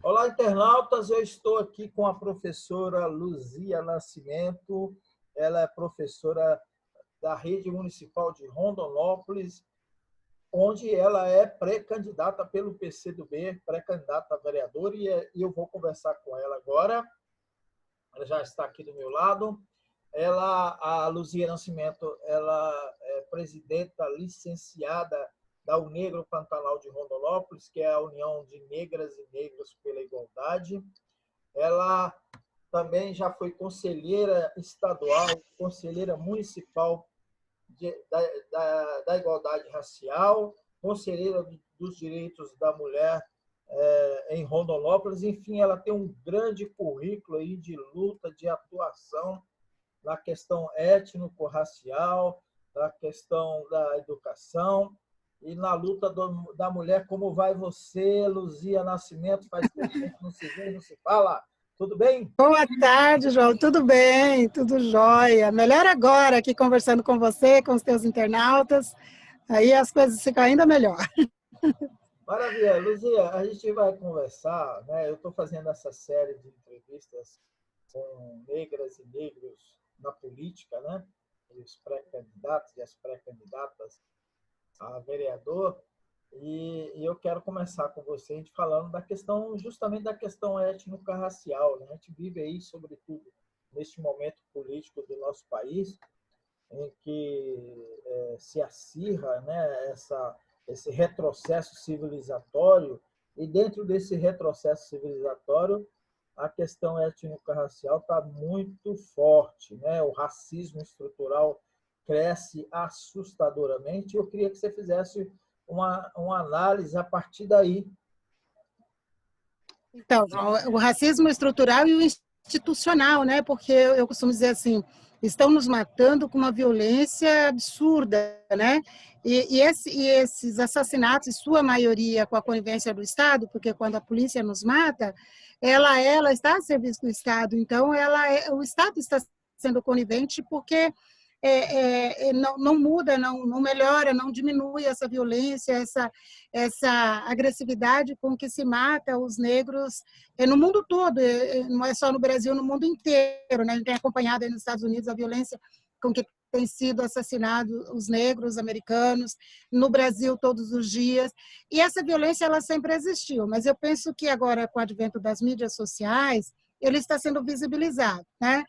Olá, internautas. Eu estou aqui com a professora Luzia Nascimento. Ela é professora da Rede Municipal de Rondonópolis, onde ela é pré-candidata pelo PCdoB, pré-candidata a vereadora, e eu vou conversar com ela agora. Ela já está aqui do meu lado. A Luzia Nascimento, ela é presidenta licenciada da Unegro Pantanal de Rondonópolis, que é a União de Negras e Negros pela Igualdade. Ela também já foi conselheira estadual, conselheira municipal da Igualdade Racial, conselheira dos Direitos da Mulher em Rondonópolis. Enfim, ela tem um grande currículo aí de luta, de atuação na questão étnico-racial, na questão da educação e na luta da mulher. Como vai você, Luzia Nascimento? Faz tempo que a gente não se vê, não se fala. Tudo bem? Boa tarde, João. Tudo bem? Tudo jóia. Melhor agora aqui conversando com você, com os teus internautas. Aí as coisas ficam ainda melhor. Maravilha. Luzia, a gente vai conversar, né? Eu estou fazendo essa série de entrevistas com negras e negros na política, né? Os pré-candidatos e as pré-candidatas a vereador. E eu quero começar com você, a gente falando da questão, justamente da questão étnico-racial, né? A gente vive aí, sobretudo, neste momento político do nosso país, em que se acirra, né, esse retrocesso civilizatório, e dentro desse retrocesso civilizatório, a questão étnico-racial está muito forte, né? O racismo estrutural cresce assustadoramente. Eu queria que você fizesse uma análise a partir daí. Então, o racismo estrutural e o institucional, né? Porque eu costumo dizer assim, estão nos matando com uma violência absurda, né? E esses assassinatos, em sua maioria com a conivência do Estado, porque quando a polícia nos mata, ela está a serviço do Estado, então o Estado está sendo conivente porque não muda, não melhora, não diminui essa violência, essa agressividade com que se mata os negros no mundo todo, não é só no Brasil, no mundo inteiro, né? A gente tem acompanhado aí nos Estados Unidos a violência com que têm sido assassinados os negros americanos, no Brasil todos os dias, e essa violência ela sempre existiu, mas eu penso que agora, com o advento das mídias sociais, ele está sendo visibilizado, né?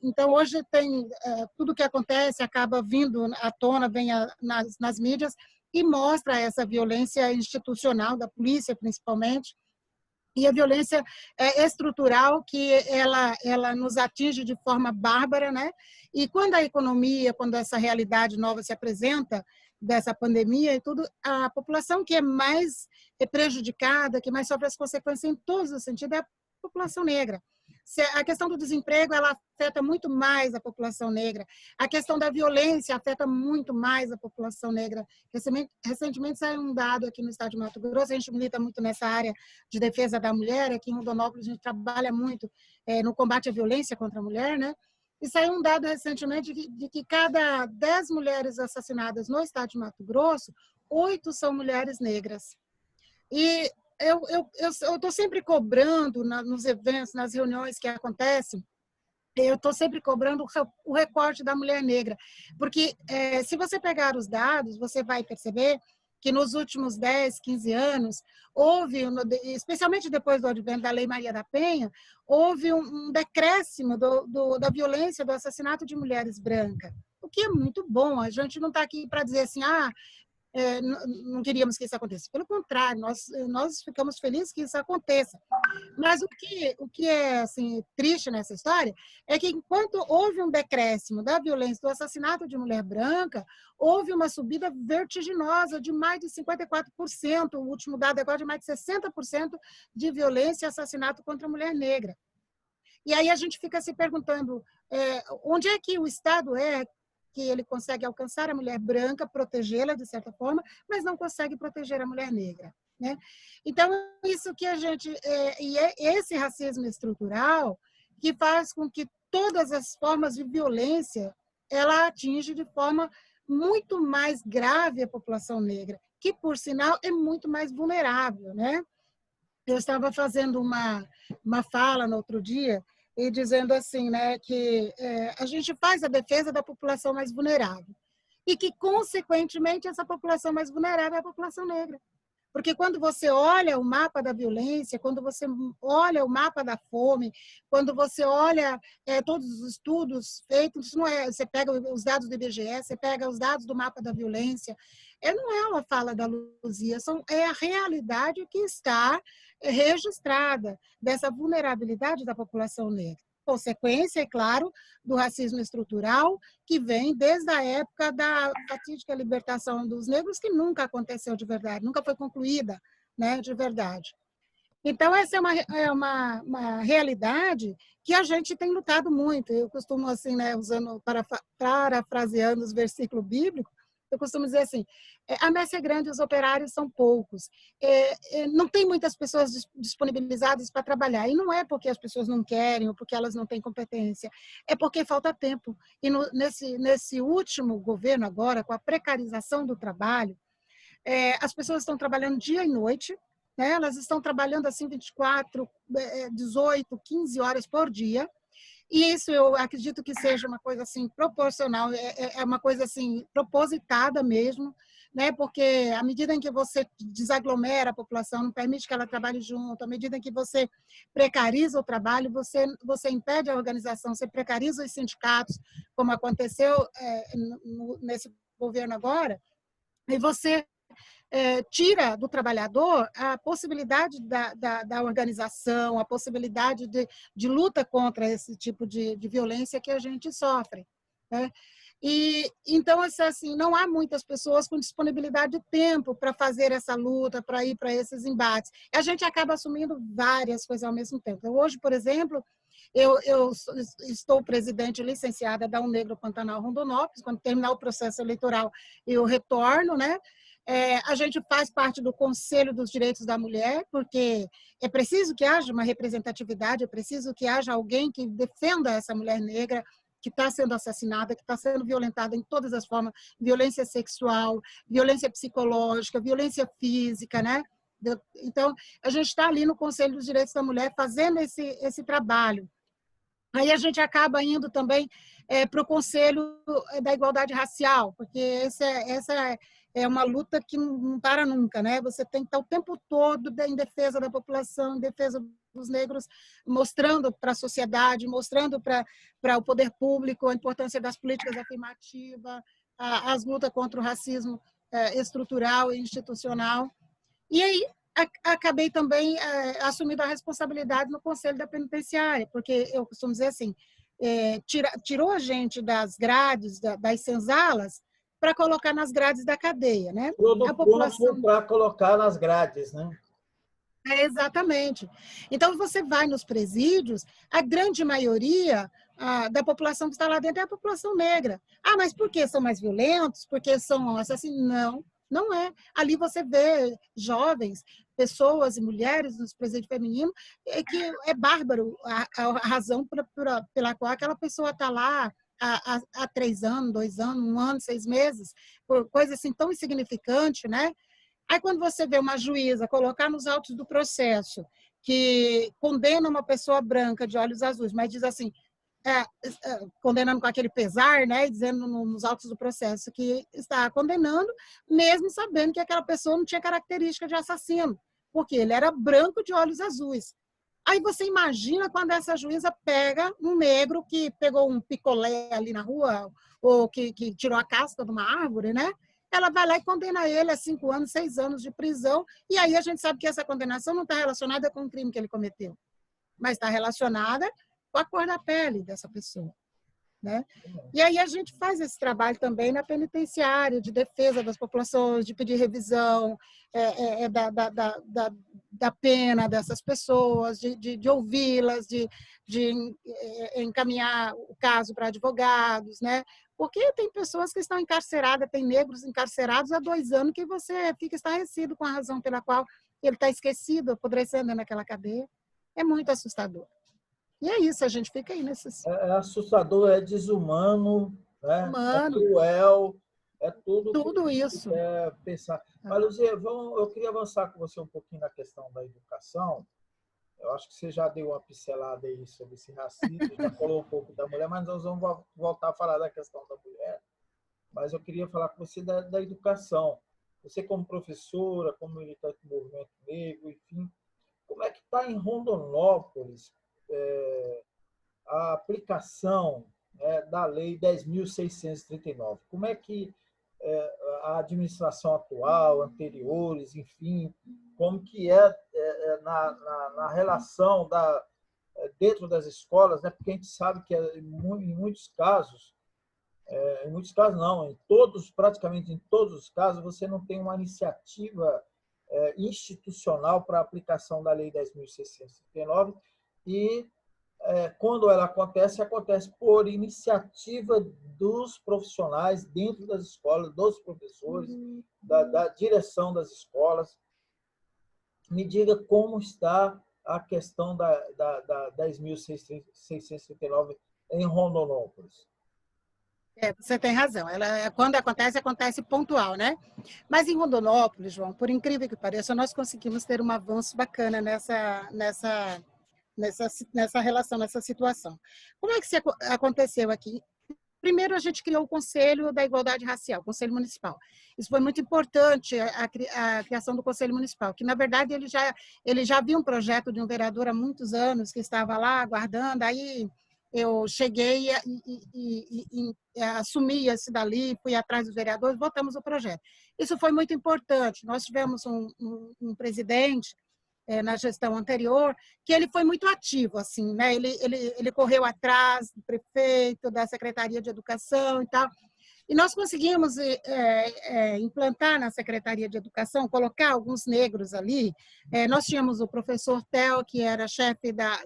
Então, hoje tem tudo que acontece acaba vindo à tona, vem nas mídias e mostra essa violência institucional da polícia, principalmente, e a violência estrutural que ela nos atinge de forma bárbara, né? E quando a economia, quando essa realidade nova se apresenta, dessa pandemia e tudo, a população que é mais prejudicada, que mais sofre as consequências em todos os sentidos, é a população negra. A questão do desemprego, ela afeta muito mais a população negra. A questão da violência afeta muito mais a população negra. Recentemente saiu um dado aqui no estado de Mato Grosso, a gente milita muito nessa área de defesa da mulher, aqui em Rondonópolis a gente trabalha muito no combate à violência contra a mulher, né? E saiu um dado recentemente de que cada 10 mulheres assassinadas no estado de Mato Grosso, 8 são mulheres negras. E eu estou sempre cobrando nos eventos, nas reuniões que acontecem, eu estou sempre cobrando o recorte da mulher negra, porque se você pegar os dados, você vai perceber que nos últimos 10, 15 anos, houve, especialmente depois do advento da Lei Maria da Penha, houve um decréscimo da violência, do assassinato de mulheres brancas, o que é muito bom. A gente não está aqui para dizer assim, não queríamos que isso acontecesse. Pelo contrário, nós ficamos felizes que isso aconteça. Mas o que é assim, triste nessa história é que, enquanto houve um decréscimo da violência, do assassinato de mulher branca, houve uma subida vertiginosa de mais de 54%, o último dado agora de mais de 60% de violência e assassinato contra a mulher negra. E aí a gente fica se perguntando onde é que o Estado que ele consegue alcançar a mulher branca, protegê-la de certa forma, mas não consegue proteger a mulher negra, né? Então, isso que a gente... e é esse racismo estrutural que faz com que todas as formas de violência ela atinge de forma muito mais grave a população negra, que, por sinal, é muito mais vulnerável, né? eu estava fazendo uma fala no outro dia e dizendo assim, né, que a gente faz a defesa da população mais vulnerável e que, consequentemente, essa população mais vulnerável é a população negra. Porque quando você olha o mapa da violência, quando você olha o mapa da fome, quando você olha todos os estudos feitos, não é, você pega os dados do IBGE, você pega os dados do mapa da violência, não é uma fala da Luzia, é a realidade que está registrada dessa vulnerabilidade da população negra. Consequência, é claro, do racismo estrutural, que vem desde a época da fatídica libertação dos negros, que nunca aconteceu de verdade, nunca foi concluída, né, de verdade. Então, essa uma realidade que a gente tem lutado muito. Eu costumo, assim, né, parafraseando os versículos bíblicos, eu costumo dizer assim, a messe é grande, os operários são poucos. Não tem muitas pessoas disponibilizadas para trabalhar. E não é porque as pessoas não querem ou porque elas não têm competência. É porque falta tempo. E nesse último governo agora, com a precarização do trabalho, as pessoas estão trabalhando dia e noite, né? Elas estão trabalhando assim 24, 18, 15 horas por dia. E isso eu acredito que seja uma coisa assim proporcional, uma coisa assim propositada mesmo, né? Porque à medida em que você desaglomera a população, não permite que ela trabalhe junto, à medida em que você precariza o trabalho, você impede a organização, você precariza os sindicatos, como aconteceu nesse governo agora, e você tira do trabalhador a possibilidade da organização, a possibilidade de luta contra esse tipo de violência que a gente sofre, né? E então, assim, não há muitas pessoas com disponibilidade de tempo para fazer essa luta, para ir para esses embates. A gente acaba assumindo várias coisas ao mesmo tempo. Então, hoje, por exemplo, eu estou presidente licenciada da Unegro Pantanal Rondonópolis. Quando terminar o processo eleitoral, eu retorno, né? A gente faz parte do Conselho dos Direitos da Mulher, porque é preciso que haja uma representatividade, é preciso que haja alguém que defenda essa mulher negra que está sendo assassinada, que está sendo violentada em todas as formas, violência sexual, violência psicológica, violência física, né? Então, a gente está ali no Conselho dos Direitos da Mulher fazendo esse trabalho. Aí a gente acaba indo também para o Conselho da Igualdade Racial, porque essa é uma luta que não para nunca, né? Você tem que estar o tempo todo em defesa da população, em defesa dos negros, mostrando para a sociedade, mostrando para o poder público a importância das políticas afirmativas, as lutas contra o racismo estrutural e institucional. E aí acabei também assumindo a responsabilidade no Conselho da Penitenciária, porque eu costumo dizer assim, tirou a gente das grades, das senzalas, para colocar nas grades da cadeia, né? Tudo pronto para colocar nas grades, né? Exatamente. Então, você vai nos presídios, a grande maioria da população que está lá dentro é a população negra. Ah, mas por que são mais violentos? Porque são assassinos? Não, não é. Ali você vê jovens, pessoas e mulheres nos presídios femininos, que é bárbaro a razão pela qual aquela pessoa está lá há 3 anos, 2 anos, 1 ano, 6 meses, por coisa assim tão insignificante, né? Aí, quando você vê uma juíza colocar nos autos do processo que condena uma pessoa branca de olhos azuis, mas diz assim, condenando com aquele pesar, né, dizendo nos autos do processo que está condenando, mesmo sabendo que aquela pessoa não tinha característica de assassino, porque ele era branco de olhos azuis. Aí você imagina quando essa juíza pega um negro que pegou um picolé ali na rua, ou que tirou a casca de uma árvore, né? Ela vai lá e condena ele a 5 anos, 6 anos de prisão, e aí a gente sabe que essa condenação não está relacionada com o crime que ele cometeu, mas está relacionada com a cor da pele dessa pessoa, né? E aí a gente faz esse trabalho também na penitenciária, de defesa das populações, de pedir revisão da pena dessas pessoas, de ouvi-las, de encaminhar o caso para advogados, né? Porque tem pessoas que estão encarceradas, tem negros encarcerados há 2 anos que você fica estarrecido com a razão pela qual ele está esquecido, apodrecendo naquela cadeia. É muito assustador. E é isso, a gente fica aí nesses... É assustador, é desumano, né? É Humano. cruel, É tudo que Tudo a gente isso. quer pensar. Mas, Luzia, eu queria avançar com você um pouquinho na questão da educação. Eu acho que você já deu uma pincelada aí sobre esse racismo, já falou um pouco da mulher, mas nós vamos voltar a falar da questão da mulher. Mas eu queria falar com você da educação. Você, como professora, como militante do movimento negro, enfim, como é que está em Rondonópolis a aplicação, né, da Lei 10.639? Como é que a administração atual, anteriores, enfim, como que na relação dentro das escolas, né? Porque a gente sabe que em muitos casos não, praticamente em todos os casos, você não tem uma iniciativa institucional para a aplicação da Lei 10.639 e quando ela acontece, acontece por iniciativa dos profissionais dentro das escolas, dos professores, da direção das escolas. Me diga como está a questão da 10.639 em Rondonópolis. Você tem razão. Quando acontece, acontece pontual, né? Mas em Rondonópolis, João, por incrível que pareça, nós conseguimos ter um avanço bacana nessa relação, nessa situação. Como é que isso aconteceu aqui? Primeiro, a gente criou o Conselho da Igualdade Racial, o Conselho Municipal. Isso foi muito importante, a criação do Conselho Municipal, que, na verdade, ele já havia um projeto de um vereador há muitos anos que estava lá aguardando, aí eu cheguei e assumi esse dali, fui atrás dos vereadores, votamos o projeto. Isso foi muito importante. Nós tivemos um presidente na gestão anterior, que ele foi muito ativo, assim, né? Ele correu atrás do prefeito, da Secretaria de Educação e tal, e nós conseguimos implantar na Secretaria de Educação, colocar alguns negros ali. Nós tínhamos o professor Theo, que era chefe da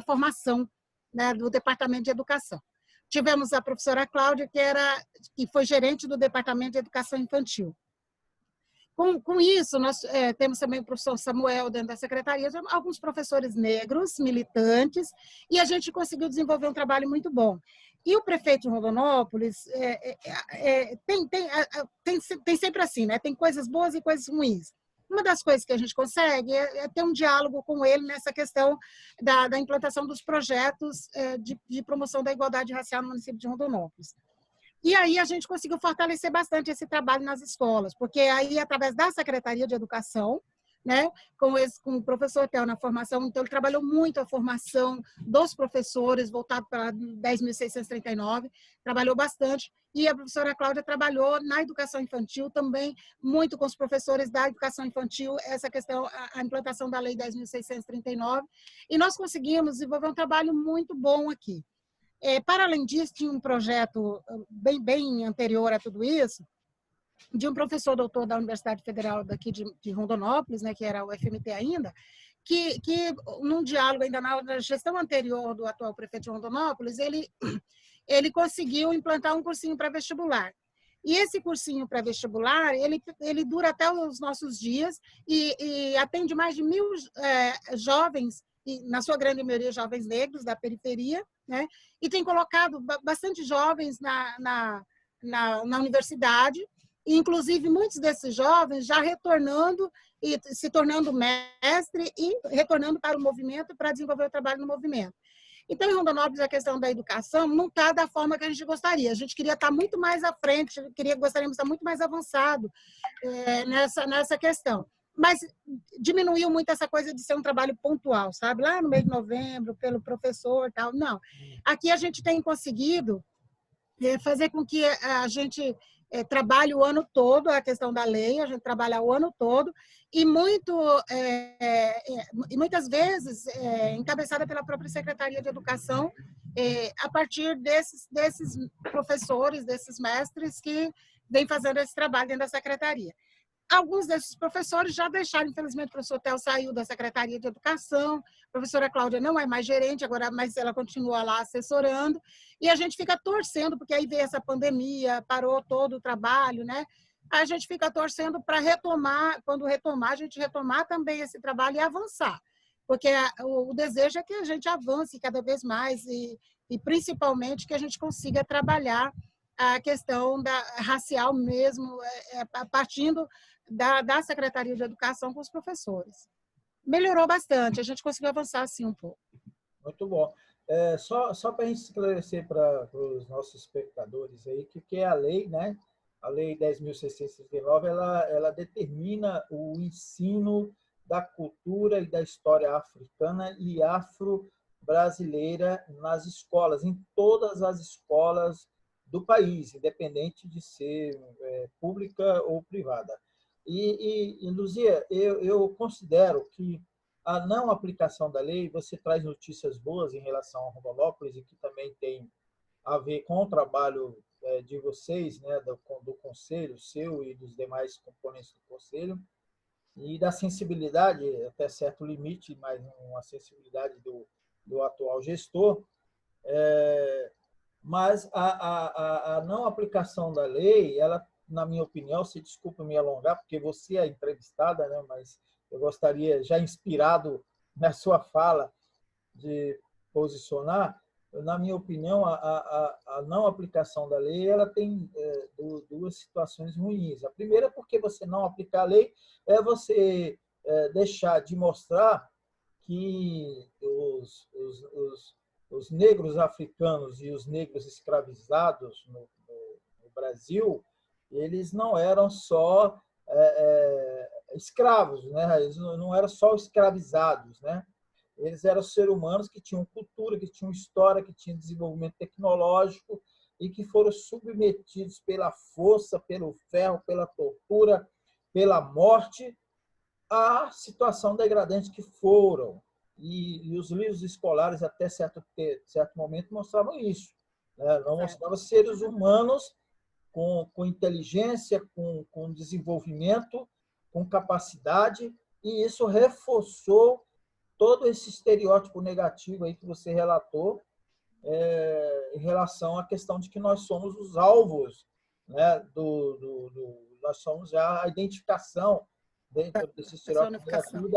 formação, né, do Departamento de Educação. Tivemos a professora Cláudia, que foi gerente do Departamento de Educação Infantil. Com isso, nós temos também o professor Samuel dentro da secretaria, alguns professores negros, militantes, e a gente conseguiu desenvolver um trabalho muito bom. E o prefeito de Rondonópolis tem sempre assim, né? Tem coisas boas e coisas ruins. Uma das coisas que a gente consegue é ter um diálogo com ele nessa questão da implantação dos projetos de promoção da igualdade racial no município de Rondonópolis. E aí a gente conseguiu fortalecer bastante esse trabalho nas escolas, porque aí, através da Secretaria de Educação, né, com o professor Theo na formação, então ele trabalhou muito a formação dos professores, voltado para 10.639, trabalhou bastante, e a professora Cláudia trabalhou na educação infantil também, muito com os professores da educação infantil, essa questão, a implantação da Lei 10.639, e nós conseguimos desenvolver um trabalho muito bom aqui. Para além disso, tinha um projeto bem anterior a tudo isso, de um professor doutor da Universidade Federal daqui de Rondonópolis, né, que era o FMT ainda, que num diálogo ainda na gestão anterior do atual prefeito de Rondonópolis, ele conseguiu implantar um cursinho para vestibular. E esse cursinho pré-vestibular, ele dura até os nossos dias e atende mais de 1.000 jovens, e, na sua grande maioria, jovens negros da periferia, né? E tem colocado bastante jovens na universidade, e, inclusive, muitos desses jovens já retornando e se tornando mestre e retornando para o movimento para desenvolver o trabalho no movimento. Então, em Rondonópolis, a questão da educação não está da forma que a gente gostaria. A gente queria estar muito mais à frente, gostaríamos de estar muito mais avançado nessa questão. Mas diminuiu muito essa coisa de ser um trabalho pontual, sabe? Lá no mês de novembro, pelo professor e tal. Não. Aqui a gente tem conseguido fazer com que a gente trabalhe o ano todo a questão da lei, a gente trabalha o ano todo, e muitas vezes encabeçada pela própria Secretaria de Educação, a partir desses professores, desses mestres que vêm fazendo esse trabalho dentro da Secretaria. Alguns desses professores já deixaram, infelizmente, o professor Theo saiu da Secretaria de Educação, a professora Cláudia não é mais gerente, agora, mas ela continua lá assessorando, e a gente fica torcendo, porque aí veio essa pandemia, parou todo o trabalho, né? A gente fica torcendo para retomar, quando retomar, a gente retomar também esse trabalho e avançar, porque o desejo é que a gente avance cada vez mais e principalmente que a gente consiga trabalhar a questão racial mesmo, partindo da Secretaria de Educação com os professores. Melhorou bastante, a gente conseguiu avançar assim um pouco. Muito bom. Só para a gente esclarecer para os nossos espectadores aí, que é a lei, né? A Lei 10.639, ela determina o ensino da cultura e da história africana e afro-brasileira nas escolas, em todas as escolas do país, independente de ser pública ou privada. E Luzia, eu considero que a não aplicação da lei, você traz notícias boas em relação a Rondonópolis, e que também tem a ver com o trabalho de vocês, né, do Conselho, seu e dos demais componentes do Conselho, e da sensibilidade, até certo limite, mas uma sensibilidade do atual gestor. Mas a não aplicação da lei, ela, na minha opinião, se desculpa me alongar, porque você é entrevistada, né, mas eu gostaria, já inspirado na sua fala, de posicionar. Na minha opinião, a não aplicação da lei, ela tem duas situações ruins. A primeira é porque você não aplicar a lei é você deixar de mostrar que os negros africanos e os negros escravizados no Brasil, eles não eram só escravos, né? Eles não eram só escravizados, né? Eles eram seres humanos que tinham cultura, que tinham história, que tinham desenvolvimento tecnológico e que foram submetidos pela força, pelo ferro, pela tortura, pela morte, à situação degradante que foram. E os livros escolares, até certo momento, mostravam isso, né? Não mostravam seres humanos com inteligência, com desenvolvimento, com capacidade, e isso reforçou todo esse estereótipo negativo aí que você relatou em relação à questão de que nós somos os alvos, né, nós somos já a identificação dentro desse estereótipo negativo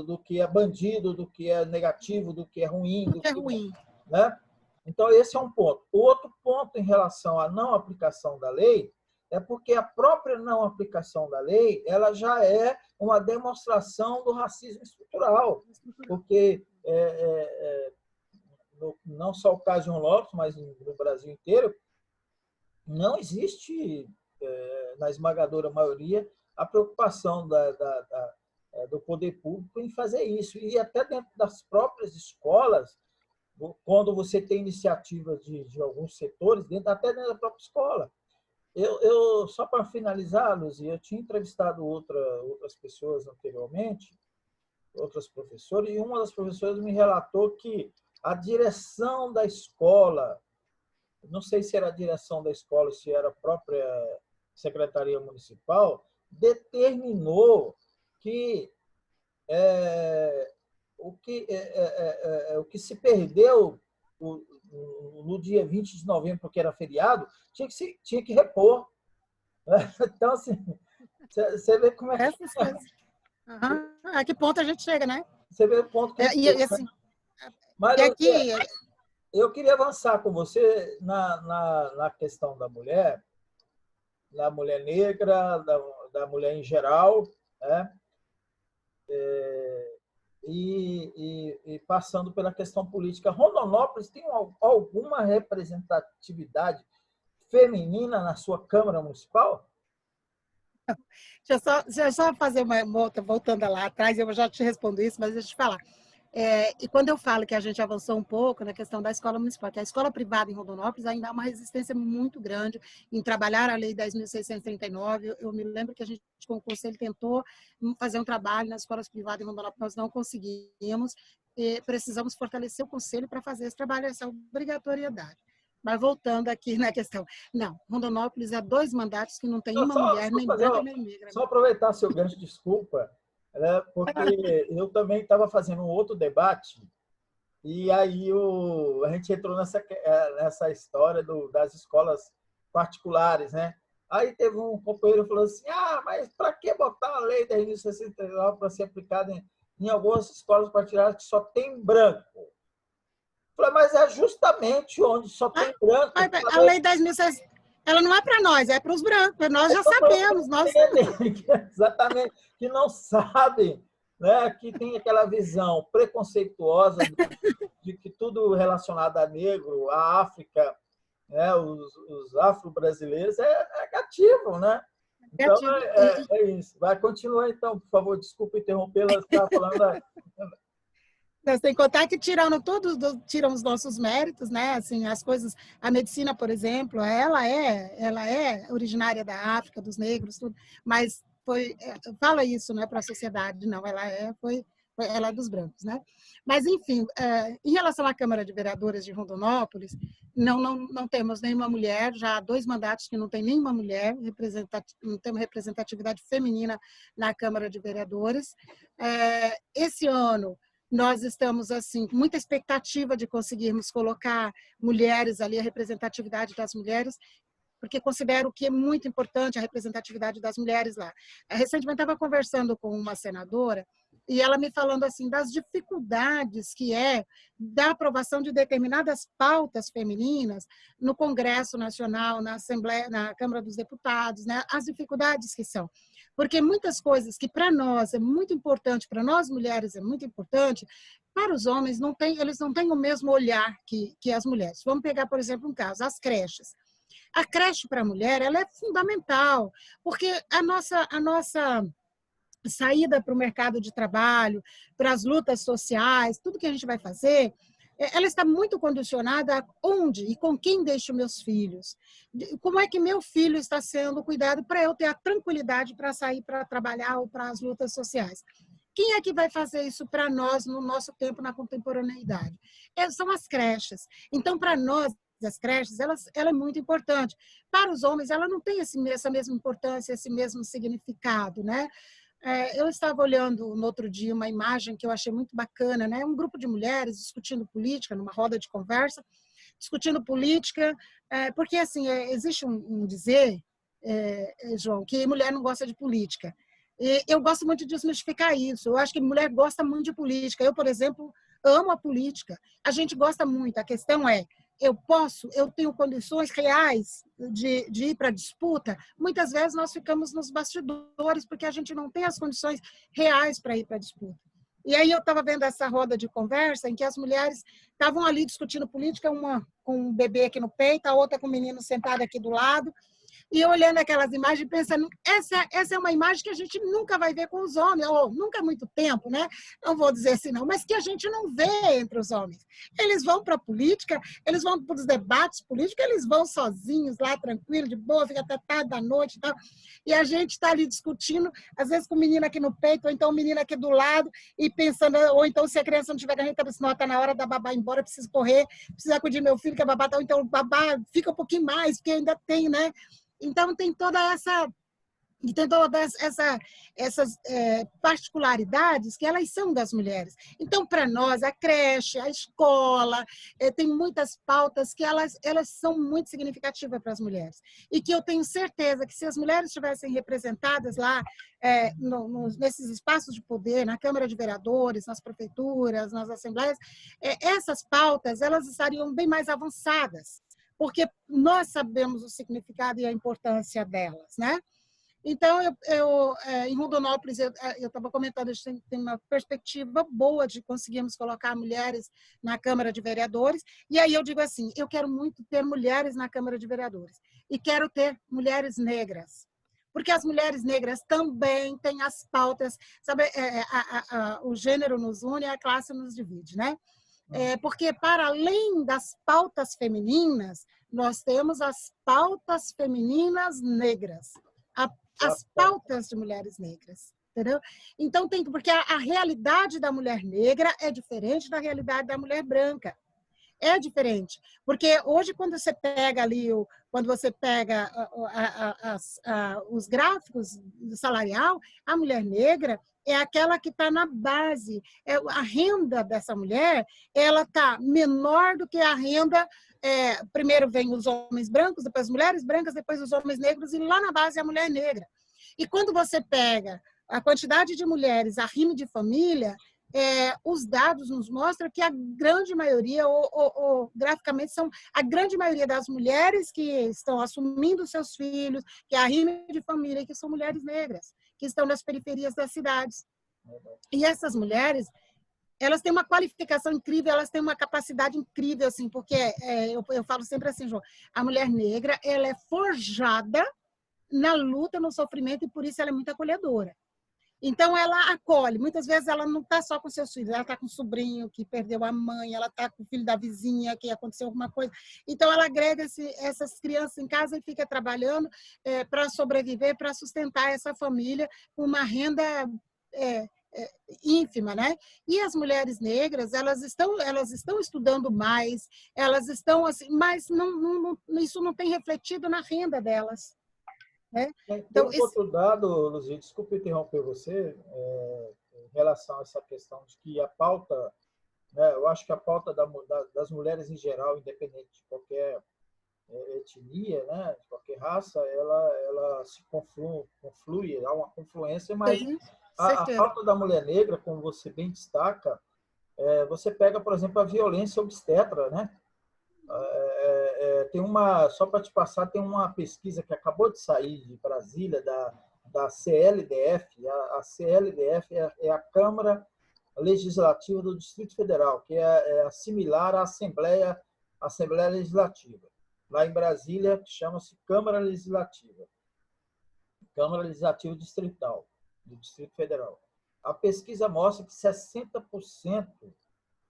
do que é bandido, do que é negativo, do que é ruim. Do que é ruim. Né? Então, esse é um ponto. O outro ponto em relação à não aplicação da lei é porque a própria não aplicação da lei, ela já é uma demonstração do racismo estrutural, porque não só o caso de João Lopes, mas no Brasil inteiro, não existe, na esmagadora maioria, a preocupação do poder público em fazer isso. E até dentro das próprias escolas, quando você tem iniciativas de alguns setores, até dentro da própria escola. Só para finalizar, Luzia, eu tinha entrevistado outras pessoas anteriormente, outras professoras, e uma das professoras me relatou que a direção da escola, não sei se era a direção da escola, se era a própria Secretaria Municipal, determinou que o que se perdeu no dia 20 de novembro, porque era feriado, tinha que repor. Então, assim, você vê como é que... Essas coisas. Uhum. A que ponto a gente chega, né? Você vê o ponto que assim, Mas aqui... eu queria avançar com você na questão da mulher negra, da mulher em geral, né? E passando pela questão política. Rondonópolis tem alguma representatividade feminina na sua Câmara Municipal? Deixa eu só fazer uma volta, voltando lá atrás, eu já te respondo isso, mas deixa eu te falar. E quando eu falo que a gente avançou um pouco na questão da escola municipal, que a escola privada em Rondonópolis ainda há uma resistência muito grande em trabalhar a Lei 10.639. Eu me lembro que a gente, com o Conselho, tentou fazer um trabalho nas escolas privadas em Rondonópolis, nós não conseguimos, e precisamos fortalecer o Conselho para fazer esse trabalho, essa obrigatoriedade. Mas voltando aqui na questão, não, Rondonópolis há 2 mandatos que não tem uma mulher, nem branca, nem negra. Só aproveitar seu gancho, desculpa, porque eu também estava fazendo um outro debate, e aí a gente entrou nessa história das escolas particulares, né? Aí teve um companheiro que falou assim, mas para que botar a lei 10.069 para ser aplicada em algumas escolas particulares que só tem branco? Falei, mas é justamente onde só tem branco. A lei 10.600, ela não é para nós, é para os brancos. Nós já sabemos. Exatamente, que não sabem, né? Que tem aquela visão preconceituosa de que tudo relacionado a negro, a África, né? Os afro-brasileiros é negativo, né? Então, é isso. Vai, continua então, por favor. Desculpa interrompê-la, você estava falando Sem contar que tiram os nossos méritos, né? Assim, as coisas, a medicina, por exemplo, ela é originária da África, dos negros, tudo, mas fala isso, né, para a sociedade, não, ela é dos brancos, né? Mas enfim, em relação à Câmara de Vereadores de Rondonópolis, não temos nenhuma mulher, já há 2 mandatos que não tem nenhuma mulher, não temos representatividade feminina na Câmara de Vereadores. Esse ano nós estamos assim com muita expectativa de conseguirmos colocar mulheres ali, a representatividade das mulheres, porque considero que é muito importante a representatividade das mulheres lá. Recentemente estava conversando com uma senadora e ela me falando assim das dificuldades que é da aprovação de determinadas pautas femininas no Congresso Nacional, na Assembleia, na Câmara dos Deputados, né? As dificuldades que são. Porque muitas coisas que para nós é muito importante, para nós mulheres é muito importante, para os homens eles não têm o mesmo olhar que as mulheres. Vamos pegar, por exemplo, um caso, as creches. A creche para a mulher ela é fundamental, porque a nossa saída para o mercado de trabalho, para as lutas sociais, tudo que a gente vai fazer, ela está muito condicionada a onde e com quem deixo meus filhos. Como é que meu filho está sendo cuidado para eu ter a tranquilidade para sair para trabalhar ou para as lutas sociais. Quem é que vai fazer isso para nós no nosso tempo, na contemporaneidade? São as creches. Então, para nós, as creches, ela é muito importante. Para os homens, ela não tem essa mesma importância, esse mesmo significado, né? Eu estava olhando no outro dia uma imagem que eu achei muito bacana, né? Um grupo de mulheres discutindo política, numa roda de conversa, discutindo política, porque assim, existe um dizer, João, que mulher não gosta de política. E eu gosto muito de desmistificar isso. Eu acho que mulher gosta muito de política. Eu, por exemplo, amo a política. A gente gosta muito. A questão é, eu tenho condições reais de ir para a disputa. Muitas vezes nós ficamos nos bastidores porque a gente não tem as condições reais para ir para a disputa. E aí eu estava vendo essa roda de conversa em que as mulheres estavam ali discutindo política, uma com um bebê aqui no peito, a outra com o menino sentado aqui do lado, e olhando aquelas imagens, pensando, essa é uma imagem que a gente nunca vai ver com os homens, ou nunca há muito tempo, né? Não vou dizer assim não, mas que a gente não vê entre os homens. Eles vão para a política, eles vão para os debates políticos, eles vão sozinhos lá, tranquilo, de boa, fica até tarde da noite e tal. E a gente está ali discutindo, às vezes com o menino aqui no peito, ou então o menino aqui do lado, e pensando, ou então se a criança não tiver garreta, senão está na hora da babá ir embora, preciso correr, preciso acudir meu filho, que a babá está, então o babá fica um pouquinho mais, porque ainda tem, né? Então, tem todas essas particularidades que elas são das mulheres. Então, para nós, a creche, a escola, tem muitas pautas que elas são muito significativas para as mulheres. E que eu tenho certeza que se as mulheres estivessem representadas lá, nesses espaços de poder, na Câmara de Vereadores, nas prefeituras, nas assembleias, essas pautas elas estariam bem mais avançadas, porque nós sabemos o significado e a importância delas, né? Então, em Rondonópolis, eu estava comentando, a gente tem uma perspectiva boa de conseguirmos colocar mulheres na Câmara de Vereadores, e aí eu digo assim, eu quero muito ter mulheres na Câmara de Vereadores, e quero ter mulheres negras, porque as mulheres negras também têm as pautas, sabe, o gênero nos une, a classe nos divide, né? Porque, para além das pautas femininas, nós temos as pautas femininas negras, as pautas de mulheres negras, entendeu? Então, porque a realidade da mulher negra é diferente da realidade da mulher branca. É diferente, porque hoje, quando você pega os gráficos do salarial, a mulher negra é aquela que está na base. A renda dessa mulher ela está menor do que a renda. Primeiro vem os homens brancos, depois as mulheres brancas, depois os homens negros, e lá na base é a mulher negra. E quando você pega a quantidade de mulheres, a rima de família, os dados nos mostram que a grande maioria, ou graficamente, são a grande maioria das mulheres que estão assumindo seus filhos, que é a rima de família, que são mulheres negras, que estão nas periferias das cidades. E essas mulheres, elas têm uma qualificação incrível, elas têm uma capacidade incrível, assim, porque eu falo sempre assim, João, a mulher negra, ela é forjada na luta, no sofrimento, e por isso ela é muito acolhedora. Então, ela acolhe. Muitas vezes, ela não está só com seus filhos, ela está com o sobrinho que perdeu a mãe, ela está com o filho da vizinha que aconteceu alguma coisa. Então, ela agrega essas crianças em casa e fica trabalhando para sobreviver, para sustentar essa família com uma renda ínfima, né? E as mulheres negras, elas estão estudando mais, elas estão assim, mas isso não tem refletido na renda delas. Né? Então, tem um outro dado, Luzia, desculpe interromper você, em relação a essa questão de que a pauta, né, eu acho que a pauta das mulheres em geral, independente de qualquer etnia, né, de qualquer raça, ela se conflui, há uma confluência, mas a pauta da mulher negra, como você bem destaca, você pega, por exemplo, a violência obstetra, né? Tem só para te passar, tem uma pesquisa que acabou de sair de Brasília, da CLDF. A CLDF é a Câmara Legislativa do Distrito Federal, que é similar à Assembleia Legislativa. Lá em Brasília, chama-se Câmara Legislativa Distrital, do Distrito Federal. A pesquisa mostra que 60%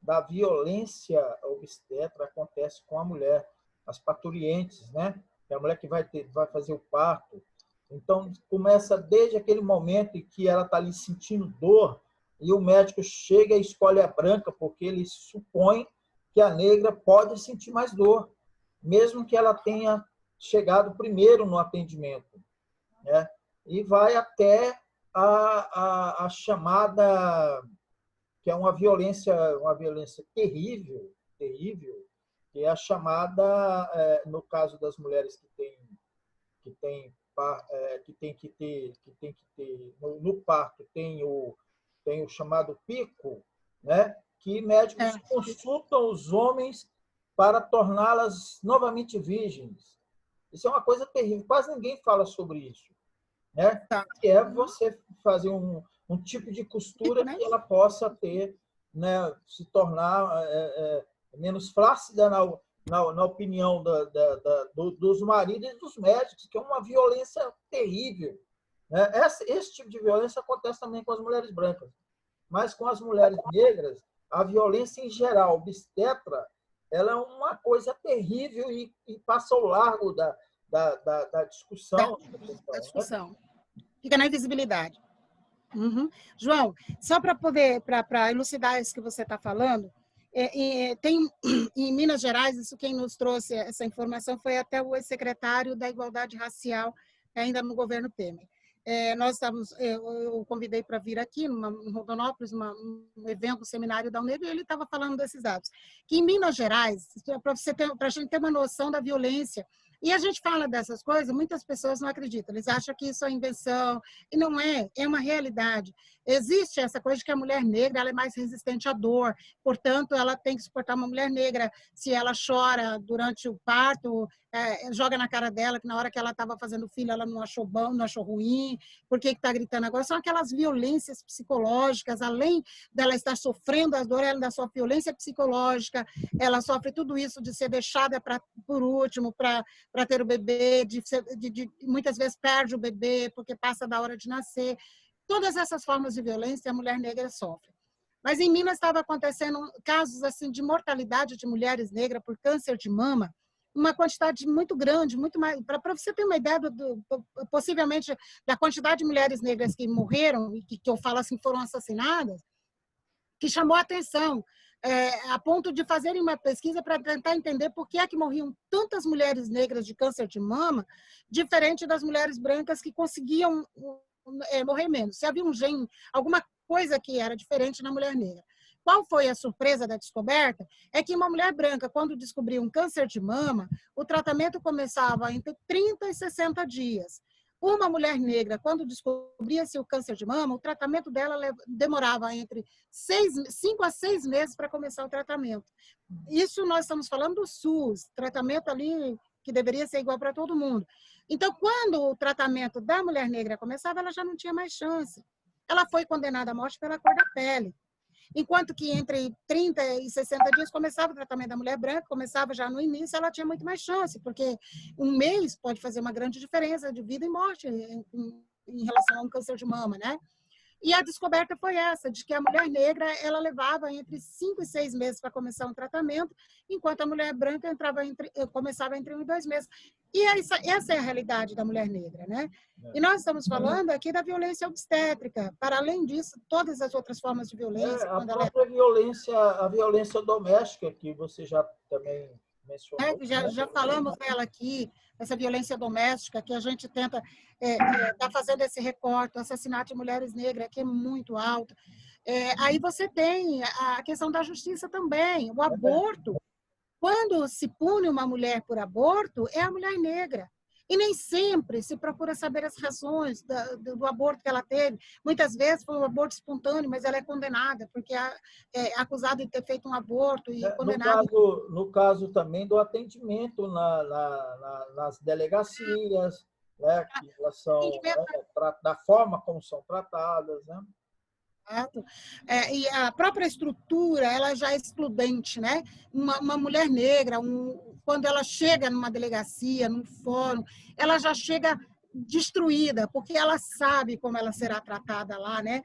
da violência obstetra acontece com a mulher, as parturientes, né? É a mulher que vai fazer o parto. Então, começa desde aquele momento em que ela está ali sentindo dor e o médico chega e escolhe a branca porque ele supõe que a negra pode sentir mais dor, mesmo que ela tenha chegado primeiro no atendimento, né? E vai até a chamada, que é uma violência terrível, que é a chamada, no caso das mulheres que tem que ter no parto tem o chamado pico, né? Que médicos consultam os homens para torná-las novamente virgens. Isso é uma coisa terrível, quase ninguém fala sobre isso, né? Que é você fazer um tipo de costura que ela possa ter, né, se tornar menos flácida na opinião dos maridos e dos médicos, que é uma violência terrível, né? Esse tipo de violência acontece também com as mulheres brancas, mas com as mulheres negras, a violência em geral, obstetra, ela é uma coisa terrível e passa ao largo da discussão. Da discussão. Né? Fica na invisibilidade. Uhum. João, só para elucidar isso que você está falando, tem em Minas Gerais, isso quem nos trouxe essa informação foi até o ex-secretário da Igualdade Racial, ainda no governo Temer. Eu convidei para vir aqui em Rondonópolis, um evento, um seminário da Unesco, e ele estava falando desses dados. Que em Minas Gerais, para a gente ter uma noção da violência, e a gente fala dessas coisas, muitas pessoas não acreditam, eles acham que isso é invenção, e não é uma realidade. Existe essa coisa de que a mulher negra ela é mais resistente à dor, portanto, ela tem que suportar uma mulher negra. Se ela chora durante o parto, joga na cara dela que na hora que ela estava fazendo filho, ela não achou bom, não achou ruim, por que está gritando agora? São aquelas violências psicológicas, além dela estar sofrendo as dores, ela ainda sofre violência psicológica, ela sofre tudo isso de ser deixada por último, para ter o bebê, muitas vezes perde o bebê porque passa da hora de nascer. Todas essas formas de violência a mulher negra sofre. Mas em Minas estava acontecendo casos assim de mortalidade de mulheres negras por câncer de mama, uma quantidade muito grande, muito mais. Para você ter uma ideia possivelmente da quantidade de mulheres negras que morreram, e que eu falo assim, foram assassinadas, que chamou a atenção, a ponto de fazerem uma pesquisa para tentar entender por que é que morriam tantas mulheres negras de câncer de mama, diferente das mulheres brancas que conseguiam morrer menos. Se havia um gene, alguma coisa que era diferente na mulher negra. Qual foi a surpresa da descoberta? É que uma mulher branca, quando descobriu um câncer de mama, o tratamento começava entre 30 e 60 dias. Uma mulher negra, quando descobria-se o câncer de mama, o tratamento dela demorava entre 5 a 6 meses para começar o tratamento. Isso nós estamos falando do SUS, tratamento ali que deveria ser igual para todo mundo. Então, quando o tratamento da mulher negra começava, ela já não tinha mais chance. Ela foi condenada à morte pela cor da pele. Enquanto que entre 30 e 60 dias começava o tratamento da mulher branca, começava já no início, ela tinha muito mais chance, porque um mês pode fazer uma grande diferença de vida e morte em relação a um câncer de mama, né? E a descoberta foi essa, de que a mulher negra, ela levava entre 5 e 6 meses para começar um tratamento, enquanto a mulher branca começava entre 1 e 2 meses. E essa é a realidade da mulher negra, né? E nós estamos falando aqui da violência obstétrica. Para além disso, todas as outras formas de violência. A própria violência, a violência doméstica, que você já também mencionou. Já falamos dela aqui, essa violência doméstica, que a gente tenta tá fazendo esse recorte, o assassinato de mulheres negras, que é muito alto. Aí você tem a questão da justiça também, o aborto. Quando se pune uma mulher por aborto, é a mulher negra. E nem sempre se procura saber as razões do aborto que ela teve. Muitas vezes foi um aborto espontâneo, mas ela é condenada, porque é acusada de ter feito um aborto e condenada. No caso também do atendimento nas delegacias, né, que elas são, da forma como são tratadas, né? E a própria estrutura, ela já é excludente, né? Uma mulher negra, quando ela chega numa delegacia, num fórum, ela já chega destruída, porque ela sabe como ela será tratada lá, né?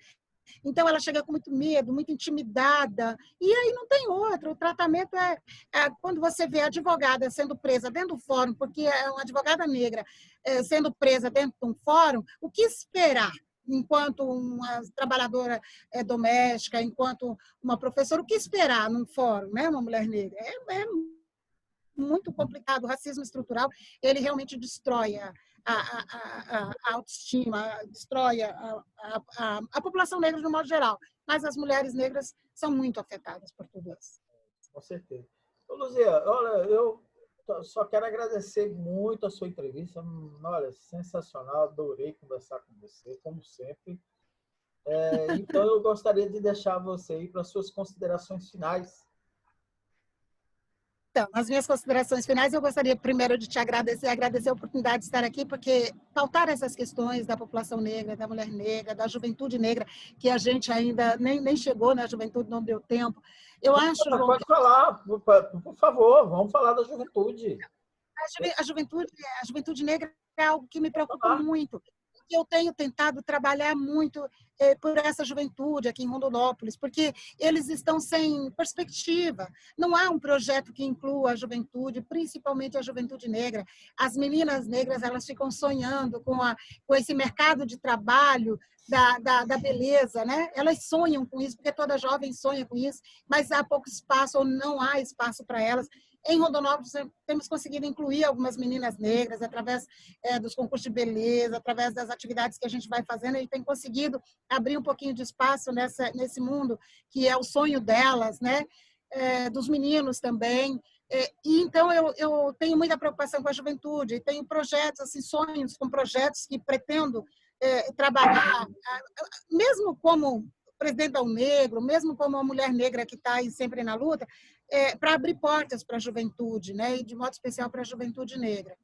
Então, ela chega com muito medo, muito intimidada, e aí não tem outro. O tratamento é quando você vê a advogada sendo presa dentro do fórum, porque é uma advogada negra sendo presa dentro de um fórum, o que esperar? Enquanto uma trabalhadora doméstica, enquanto uma professora, o que esperar num fórum, né? Uma mulher negra? É muito complicado. O racismo estrutural, ele realmente destrói a autoestima, destrói a população negra de um modo geral. Mas as mulheres negras são muito afetadas por tudo isso. Com certeza. Ô, Luzia, olha, eu só quero agradecer muito a sua entrevista. Olha, sensacional, adorei conversar com você, como sempre. Então, eu gostaria de deixar você aí para as suas considerações finais. Então, nas minhas considerações finais, eu gostaria primeiro de te agradecer a oportunidade de estar aqui, porque pautar essas questões da população negra, da mulher negra, da juventude negra, que a gente ainda nem chegou na juventude, não deu tempo. Eu acho, João, pode falar, por favor, vamos falar da juventude. A juventude negra é algo que me preocupa muito. Eu tenho tentado trabalhar muito por essa juventude aqui em Rondonópolis, porque eles estão sem perspectiva. Não há um projeto que inclua a juventude, principalmente a juventude negra. As meninas negras, elas ficam sonhando com esse mercado de trabalho da beleza, né? Elas sonham com isso, porque toda jovem sonha com isso, mas há pouco espaço ou não há espaço para elas. Em Rondonópolis, temos conseguido incluir algumas meninas negras através dos concursos de beleza, através das atividades que a gente vai fazendo, e tem conseguido abrir um pouquinho de espaço nesse mundo que é o sonho delas, né? Dos meninos também. E então, eu tenho muita preocupação com a juventude, tenho projetos, assim, sonhos com projetos que pretendo trabalhar, mesmo como presidente da UNEGRO, mesmo como uma mulher negra que está aí sempre na luta, para abrir portas para a juventude, né? E de modo especial para a juventude negra.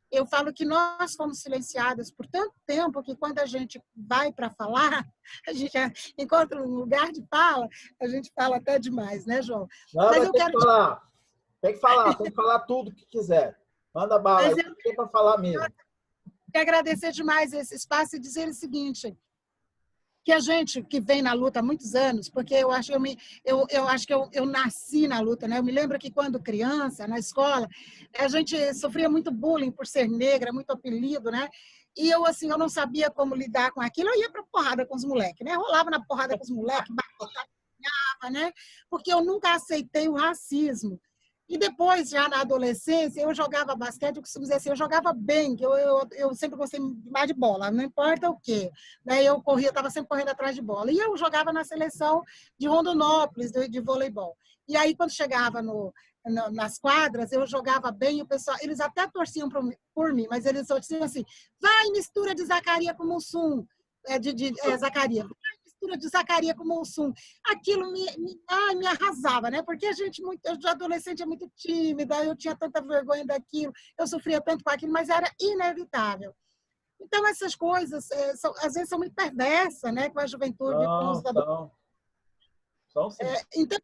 Eu falo que nós fomos silenciadas por tanto tempo que quando a gente vai para falar, a gente encontra um lugar de fala, a gente fala até demais, né, João? Não, mas eu quero falar. Tem que falar tudo que quiser. Manda bala, aí tem para falar mesmo. Quero agradecer demais esse espaço e dizer o seguinte, que a gente que vem na luta há muitos anos, porque eu acho que eu nasci na luta, né? Eu me lembro que quando criança, na escola, a gente sofria muito bullying por ser negra, muito apelido, né? E eu não sabia como lidar com aquilo, eu ia para porrada com os moleques, né? Rolava na porrada com os moleques, batava, né? Porque eu nunca aceitei o racismo. E depois, já na adolescência, eu jogava basquete, eu costumo dizer assim, eu jogava bem, que eu sempre gostei mais de bola, não importa o quê. Daí eu corria, estava sempre correndo atrás de bola. E eu jogava na seleção de Rondonópolis, de voleibol. E aí, quando chegava nas quadras, eu jogava bem, e o pessoal, eles até torciam por mim, mas eles torciam assim, vai, mistura de Zacarias com Mussum, Zacarias, mistura de Zacarias com Mussum. Aquilo me arrasava, né? Porque a gente, eu de adolescente, é muito tímida, eu tinha tanta vergonha daquilo, eu sofria tanto com aquilo, mas era inevitável. Então, essas coisas, às vezes, são muito perversas, né? Com a juventude, com os São, adolescentes. são sim. Então,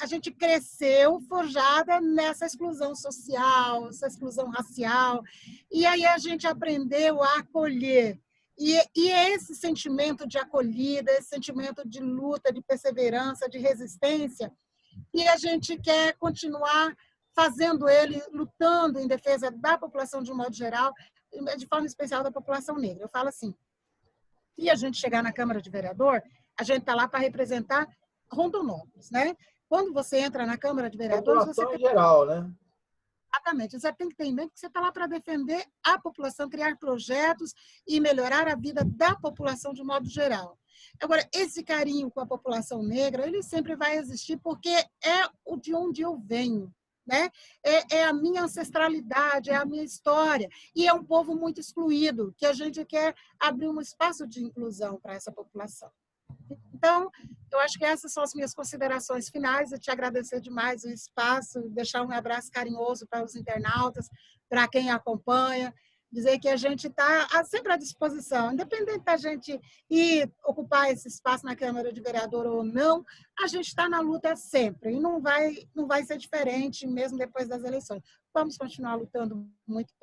a gente cresceu forjada nessa exclusão social, essa exclusão racial, e aí a gente aprendeu a acolher. E esse sentimento de acolhida, esse sentimento de luta, de perseverança, de resistência, e a gente quer continuar fazendo ele, lutando em defesa da população de um modo geral, de forma especial da população negra. Eu falo assim, se a gente chegar na Câmara de Vereador, a gente está lá para representar Rondonópolis, né? Quando você entra na Câmara de Vereadores, você População tem... em geral, né? Exatamente. Você tem que ter em mente que você está lá para defender a população, criar projetos e melhorar a vida da população de modo geral. Agora, esse carinho com a população negra, ele sempre vai existir porque é o de onde eu venho, né? É a minha ancestralidade, é a minha história. E é um povo muito excluído, que a gente quer abrir um espaço de inclusão para essa população. Então, eu acho que essas são as minhas considerações finais. Eu te agradecer demais o espaço, deixar um abraço carinhoso para os internautas, para quem acompanha, dizer que a gente está sempre à disposição, independente da gente ir ocupar esse espaço na Câmara de Vereador ou não, a gente está na luta sempre, e não vai ser diferente mesmo depois das eleições. Vamos continuar lutando muito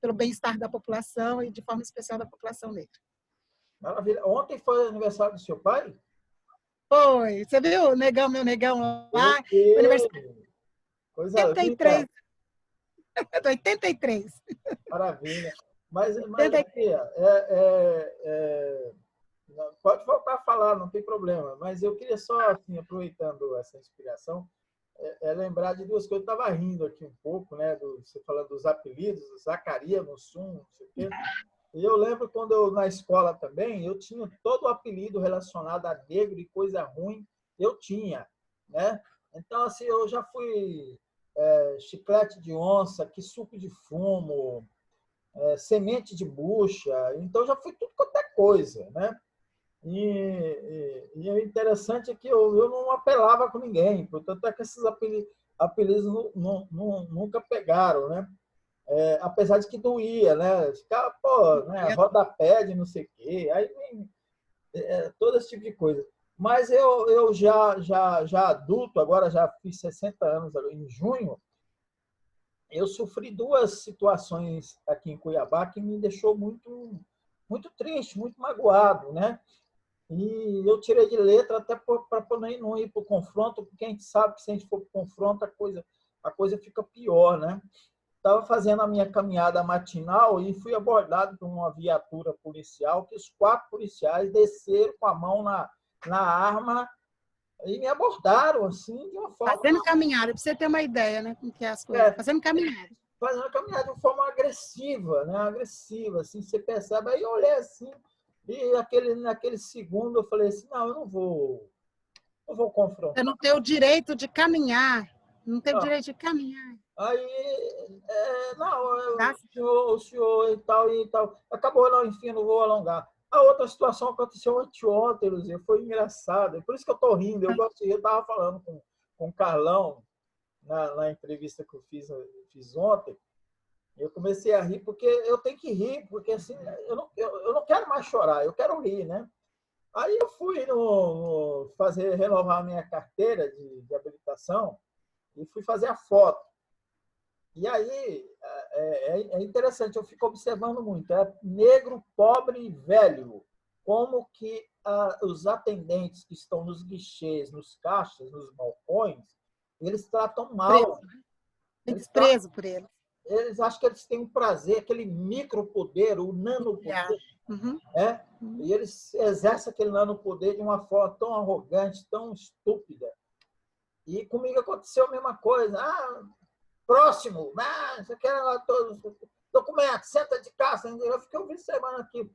pelo bem-estar da população e, de forma especial, da população negra. Maravilha. Ontem foi o aniversário do seu pai? Foi. Você viu o negão, meu negão lá? Foi aniversário Coisa de 83. linda. 83. Maravilha. Mas 83. aqui, pode voltar a falar, não tem problema. Mas eu queria só, assim, aproveitando essa inspiração, lembrar de duas coisas. Eu estava rindo aqui um pouco, né? Você falando dos apelidos, Zacarias, Mussum, não sei o quê. E eu lembro quando eu, na escola também, eu tinha todo o apelido relacionado a negro e coisa ruim, eu tinha, né? Então, assim, eu já fui chiclete de onça, que suco de fumo, semente de bucha, então já fui tudo quanto é coisa, né? E o interessante é que eu não apelava com ninguém, portanto é que esses apelidos nunca pegaram, né? Apesar de que doía, né? Ficava, pô, né? Rodapé de não sei o quê, aí vem todo esse tipo de coisa. Mas eu já adulto, agora já fiz 60 anos em junho, eu sofri duas situações aqui em Cuiabá que me deixou muito triste, muito magoado, né? E eu tirei de letra até para não ir para o confronto, porque a gente sabe que se a gente for para o confronto, a coisa fica pior, né? Estava fazendo a minha caminhada matinal e fui abordado por uma viatura policial, que os 4 policiais desceram com a mão na arma e me abordaram, assim, de uma forma... Fazendo caminhada, para você ter uma ideia, né? Como que é as coisas. Fazendo caminhada. Fazendo caminhada de uma forma agressiva, né? Agressiva, assim, você percebe. Aí eu olhei assim, e naquele segundo eu falei assim, não, eu não vou confrontar. Você não tem o direito de caminhar. Não tem o Não. direito de caminhar. Aí, o senhor e tal. Acabou, não, enfim, não vou alongar. A outra situação aconteceu anteontem, Luzia, foi engraçada. Por isso que eu estou rindo. Eu estava falando com o Carlão na entrevista que eu fiz ontem. Eu comecei a rir porque eu tenho que rir, porque assim, eu não quero mais chorar, eu quero rir, né? Aí eu fui renovar a minha carteira de habilitação e fui fazer a foto. E aí é interessante, eu fico observando muito, negro, pobre e velho, como que os atendentes que estão nos guichês, nos caixas, nos balcões, eles tratam mal. Tem desprezo por eles. Eles acham que eles têm um prazer, aquele micropoder, o nanopoder, e eles exercem aquele nanopoder de uma forma tão arrogante, tão estúpida. E comigo aconteceu a mesma coisa. Próximo, você quer lá todos os documentos, senta de casa. Eu fiquei uma semana aqui.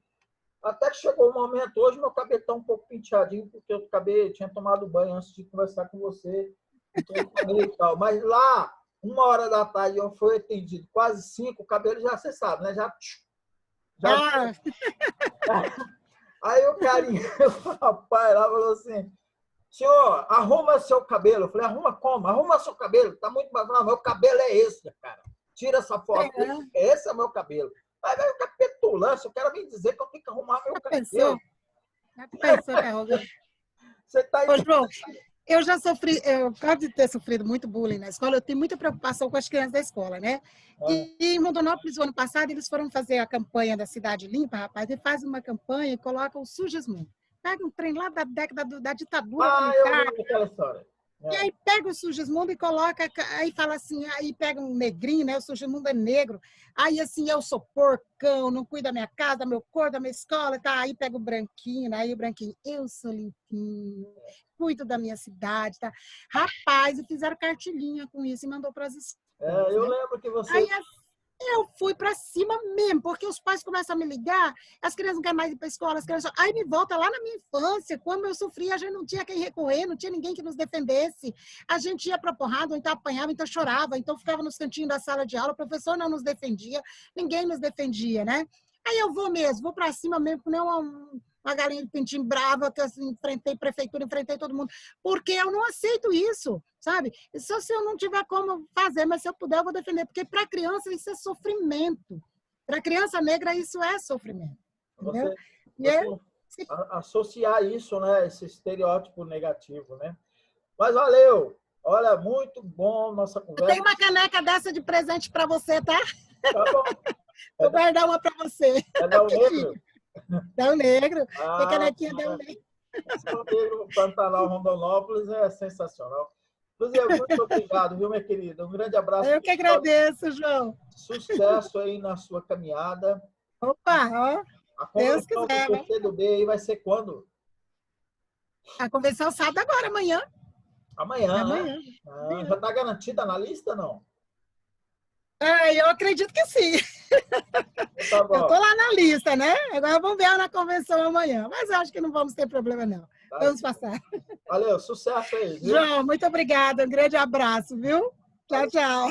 Até que chegou o momento, hoje meu cabelo está um pouco penteadinho, porque eu tinha tomado banho antes de conversar com você. E tal. Mas lá, 1h da tarde, eu fui atendido, quase 5, o cabelo já, você sabe, né? Já. Aí o carinha, o rapaz lá falou assim: senhor, arruma seu cabelo. Eu falei: arruma como? Arruma seu cabelo. Tá muito mais. Meu cabelo é esse, cara. Tira essa foto. Esse é o meu cabelo. Aí vai ficar petulância. Eu quero me dizer que eu tenho que arrumar meu cabelo. Já pensou, Carol? Você tá aí. Ô, João, eu já sofri, por causa de ter sofrido muito bullying na escola, eu tenho muita preocupação com as crianças da escola, né? E em Rondonópolis, o ano passado, eles foram fazer a campanha da Cidade Limpa, rapaz, e fazem uma campanha e colocam o Sujesmundo. Pega um trem lá da década da ditadura militar. Eu vi aquela história. E aí pega o Sujesmundo e coloca, aí fala assim, aí pega um negrinho, né? O Sujesmundo é negro. Aí assim, eu sou porcão, não cuido da minha casa, do meu corpo, da minha escola, tá? Aí pega o branquinho, né? Aí o branquinho, eu sou limpinho, cuido da minha cidade, tá? Rapaz, e fizeram cartilhinha com isso e mandou para as escolas. Eu lembro que você... Aí eu fui para cima mesmo, porque os pais começam a me ligar, as crianças não querem mais ir para a escola, as crianças... Aí me volta lá na minha infância, quando eu sofria, a gente não tinha quem recorrer, não tinha ninguém que nos defendesse. A gente ia para porrada, ou então apanhava, então chorava, então ficava nos cantinhos da sala de aula, o professor não nos defendia, ninguém nos defendia, né? Aí eu vou mesmo, vou para cima mesmo, nem uma galinha de pintinho brava, que eu enfrentei prefeitura, enfrentei todo mundo, porque eu não aceito isso, sabe? Só se eu não tiver como fazer, mas se eu puder, eu vou defender, porque para criança isso é sofrimento. Para criança negra isso é sofrimento. Você associar isso, né, esse estereótipo negativo, né? Mas valeu! Olha, muito bom nossa conversa. Eu tenho uma caneca dessa de presente para você, tá? Tá bom. Vou guardar uma para você. É Dão Negro? Dão Negro. Tem canequinha Dão Negro. Dão Negro, Pantanal, Rondonópolis é sensacional. Inclusive, muito obrigado, viu, minha querida? Um grande abraço. Eu que agradeço, João. Sucesso aí na sua caminhada. Opa, ó. A convenção do PCdoB aí vai ser quando? A convenção sábado agora, amanhã. Amanhã, né? Já está garantida na lista, não? Eu acredito que sim. Tá bom. Eu estou lá na lista, né? Agora vamos ver na convenção amanhã. Mas acho que não vamos ter problema, não. Tá. Vamos passar. Valeu, sucesso aí. Viu? João, muito obrigada. Um grande abraço, viu? Tchau, tchau.